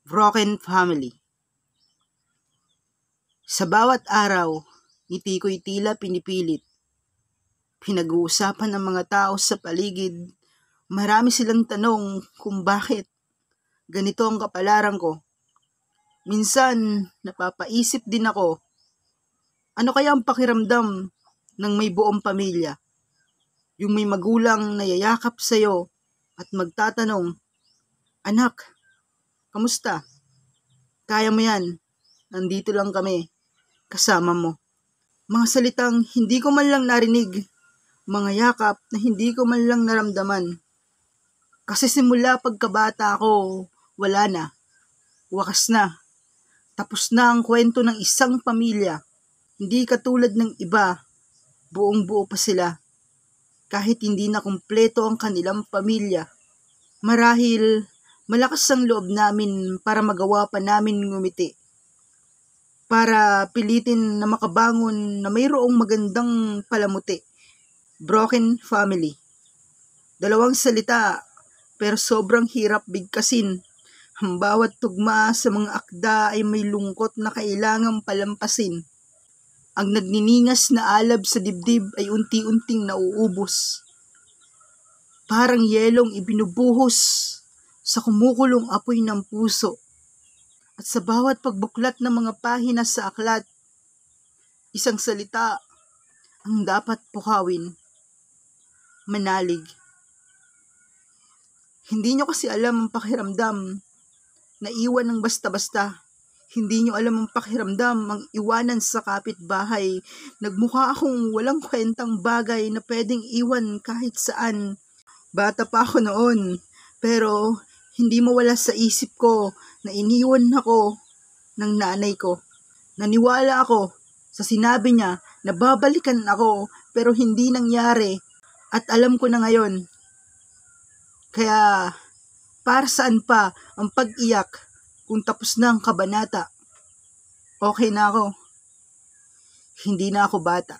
Broken family. Sa bawat araw, ngiti ko'y tila pinipilit. Pinag-uusapan ng mga tao sa paligid. Marami silang tanong kung bakit ganito ang kapalaran ko. Minsan, napapaisip din ako, ano kaya ang pakiramdam ng may buong pamilya? Yung may magulang na yayakap sa'yo at magtatanong, anak, kamusta? Kaya mo yan, nandito lang kami, kasama mo. Mga salitang hindi ko man lang narinig, mga yakap na hindi ko man lang naramdaman. Kasi simula pagkabata ko, wala na, wakas na. Tapos na ang kwento ng isang pamilya. Hindi katulad ng iba, buong buo pa sila. Kahit hindi na kumpleto ang kanilang pamilya. Marahil, malakas ang loob namin para magawa pa namin ngumiti. Para pilitin na makabangon na mayroong magandang palamuti. Broken family. Dalawang salita, pero sobrang hirap bigkasin. Ang bawat tugma sa mga akda ay may lungkot na kailangang palampasin. Ang nagniningas na alab sa dibdib ay unti-unting nauubos. Parang yelong ibinubuhos sa kumukulong apoy ng puso. At sa bawat pagbuklat ng mga pahina sa aklat, isang salita ang dapat pukawin. Manalig. Hindi nyo kasi alam ang pakiramdam na iwan ng basta-basta. Hindi nyo alam ang pakiramdam ang iwanan sa kapitbahay. Nagmukha akong walang kwentang bagay na pwedeng iwan kahit saan. Bata pa ako noon, pero hindi mawala sa isip ko na iniwan ako ng nanay ko. Naniwala ako sa sinabi niya na babalikan ako pero hindi nangyari at alam ko na ngayon. Kaya para saan pa ang pag-iyak kung tapos na ang kabanata? Okay na ako. Hindi na ako bata.